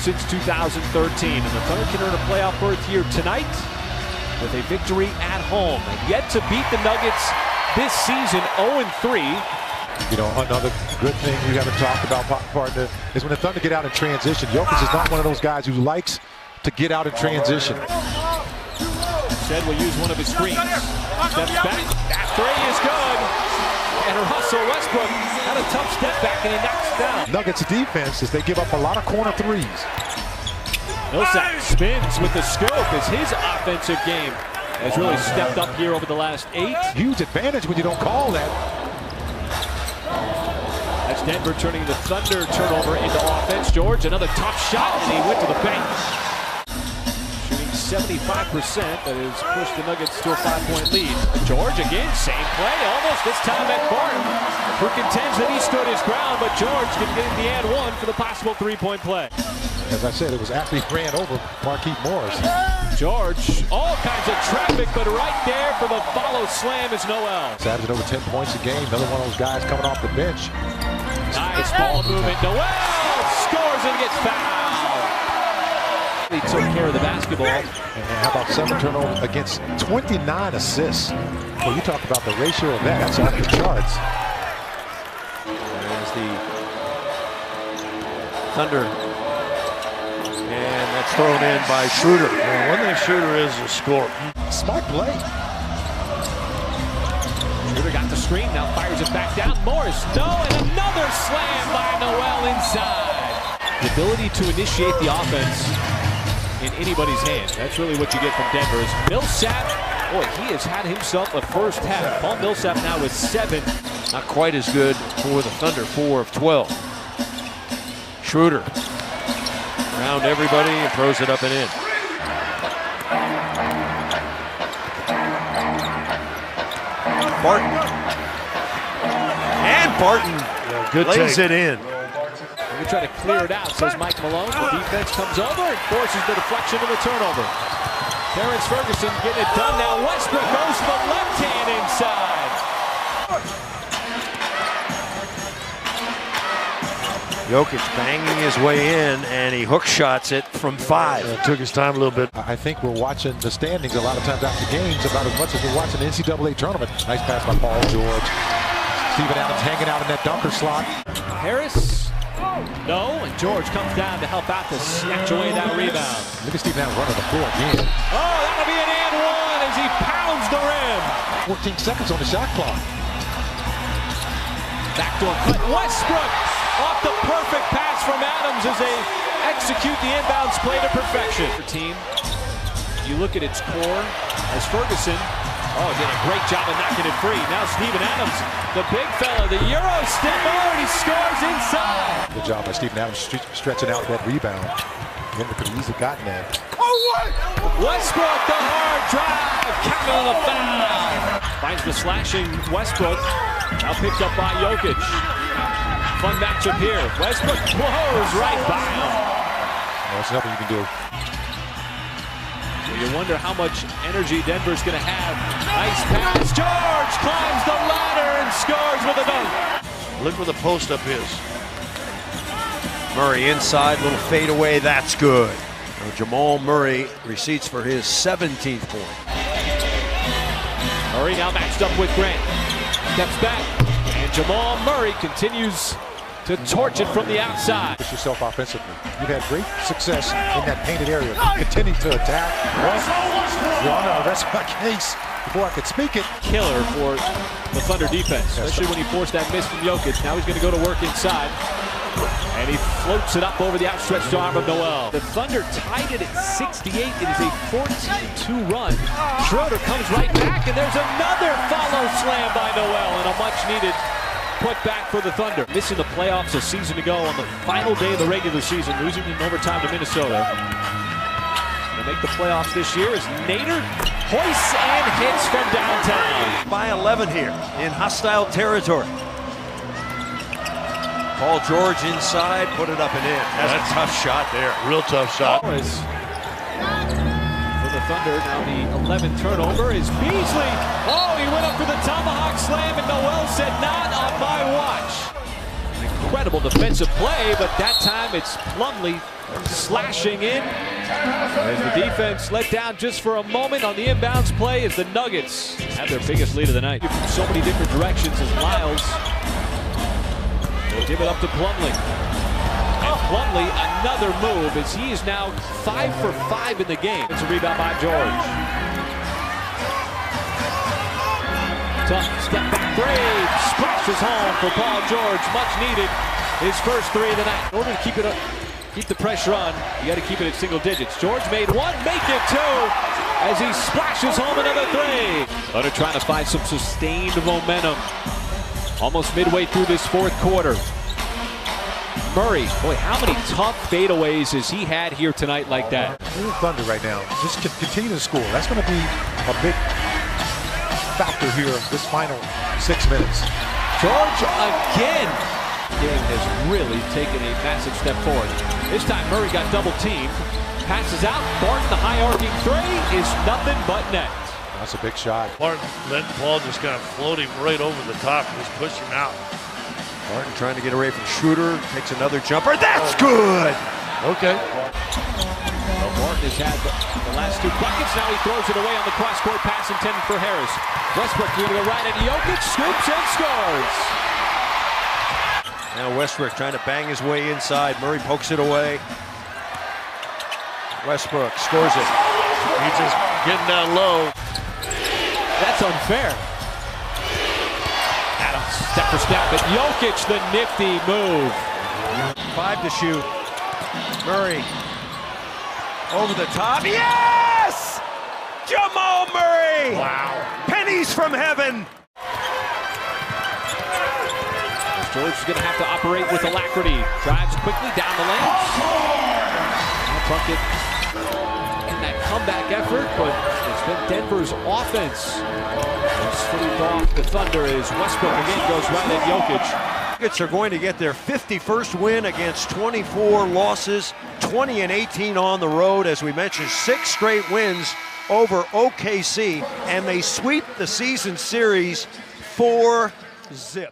since 2013. And the Thunder can earn a playoff berth here tonight with a victory at home. And yet to beat the Nuggets this season, 0-3. You know, another good thing we haven't talked about, partner, is when the Thunder get out in transition. Jokic is not one of those guys who likes to get out in transition. Said will use one of his screens. Steps back. That three is good. And Russell Westbrook had a tough step back and he knocks down. Nuggets defense is they give up a lot of corner threes. Millsap spins with the scope as his offensive game has really stepped up here over the last 8. Huge advantage when you don't call that. That's Denver turning the Thunder turnover into offense. George, another tough shot, and he went to the bank. Shooting 75%, that has pushed the Nuggets to a 5-point lead. George again, same play, almost this time at Barton, who contends that he stood his ground, but George can get the and one for the possible 3-point play. As I said, it was after he ran over Marquise Morris. George, all kinds of traffic, but right there for the follow slam is Noel. Averaging over 10 points a game. Another one of those guys coming off the bench. Nice ball movement. Noel scores and gets fouled. He took care of the basketball. And how about 7 turnovers against 29 assists? Well, you talk about the ratio of that. That's off the charts. There's the Thunder. And that's thrown in by Schroeder. Well, one thing Schroeder is a scorer. Smart play. Schroeder got the screen, now fires it back down. Morris, no, and another slam by Noel inside. The ability to initiate the offense in anybody's hands. That's really what you get from Denver. Is Millsap, boy, he has had himself a first half. Paul Millsap now with 7. Not quite as good for the Thunder, 4 of 12. Schroeder around everybody and throws it up and in. Barton. And Barton lays it in. We try to clear it out, says Mike Malone. The defense comes over and forces the deflection of the turnover. Terrence Ferguson getting it done now. Westbrook goes to the left hand inside. Jokic banging his way in, and he hook shots it from 5. It took his time a little bit. I think we're watching the standings a lot of times after games about as much as we're watching the NCAA tournament. Nice pass by Paul George. Steven Adams hanging out in that dunker slot. Harris, no, and George comes down to help out to snatch away that rebound. Look at Steven Adams running the floor again. Oh, that'll be an and one as he pounds the rim. 14 seconds on the shot clock. Backdoor cut. Westbrook off the perfect pass from Adams as they execute the inbounds play to perfection. Team, you look at its core as Ferguson, did a great job of knocking it free. Now Steven Adams, the big fella, the Euro step over, and he scores inside. Good job by Steven Adams stretching out that rebound. Denver could have easily gotten that. Westbrook, the hard drive, counted on the foul. Finds the slashing Westbrook, now picked up by Jokic. Fun matchup here. Westbrook blows right by him. There's nothing you can do. You wonder how much energy Denver's going to have. Nice pass. George climbs the ladder and scores with a dunk. Look where the post up is. Murray inside, little fadeaway, that's good. Now Jamal Murray receipts for his 17th point. Murray now matched up with Grant. Steps back, and Jamal Murray continues to torch it from the outside. Push yourself offensively. You've had great success in that painted area. Continue to attack. Your Honor, that's my case. Before I could speak it. Killer for the Thunder defense, especially when he forced that miss from Jokic. Now he's going to go to work inside. And he floats it up over the outstretched arm of Noel. The Thunder tied it at 68. It is a 14-2 run. Schroeder comes right back, and there's another follow slam by Noel, and a much-needed put back for the Thunder. Missing the playoffs a season ago on the final day of the regular season, losing in overtime to Minnesota. To make the playoffs this year is Nader hoists and hits from downtown. By 11 here in hostile territory. Paul George inside, put it up and in. That's a tough shot there. Real tough shot. For the Thunder, now the 11th turnover is Beasley. Oh, he went up for the tomahawk slam, and Noel said, not on my watch. An incredible defensive play, but that time it's Plumlee slashing in. As the defense let down just for a moment on the inbounds play as the Nuggets have their biggest lead of the night. From so many different directions as Lyles will give it up to Plumlee. And Plumlee, another move as he is now 5 for 5 in the game. It's a rebound by George. Tough step back three, splashes home for Paul George, much needed. His first three of the night. In order to keep it up, keep the pressure on, you got to keep it at single digits. George made one, make it two, as he splashes home another three. Thunder trying to find some sustained momentum. Almost midway through this fourth quarter. Murray, boy, how many tough fadeaways has he had here tonight like that? Thunder right now. Just continue to score. That's going to be a big factor here this final 6 minutes. George again. Game has really taken a massive step forward. This time Murray got double teamed. Passes out. Barton, the high arcing three is nothing but net. That's a big shot. Barton letting Paul just kind of float him right over the top and just push him out. Barton trying to get away from Schroeder. Takes another jumper. That's good! Okay. Well, Barton has had the last 2 buckets. Now he throws it away on the cross-court pass intended for Harris. Westbrook going to go right at Jokic. Scoops and scores. Now Westbrook trying to bang his way inside. Murray pokes it away. Westbrook scores it. He's just getting down low. That's unfair. Adams, step for step, but Jokic, the nifty move. 5 to shoot. Murray over the top. Yes! Jamal Murray! Wow. Pennies from heaven. George is going to have to operate with alacrity. Drives quickly down the lane. Now bucket in that comeback effort, but it's been Denver's offense. It's flipped off the Thunder as Westbrook again goes right at Jokic. Nuggets are going to get their 51st win against 24 losses, 20 and 18 on the road. As we mentioned, 6 straight wins over OKC, and they sweep the season series 4-0.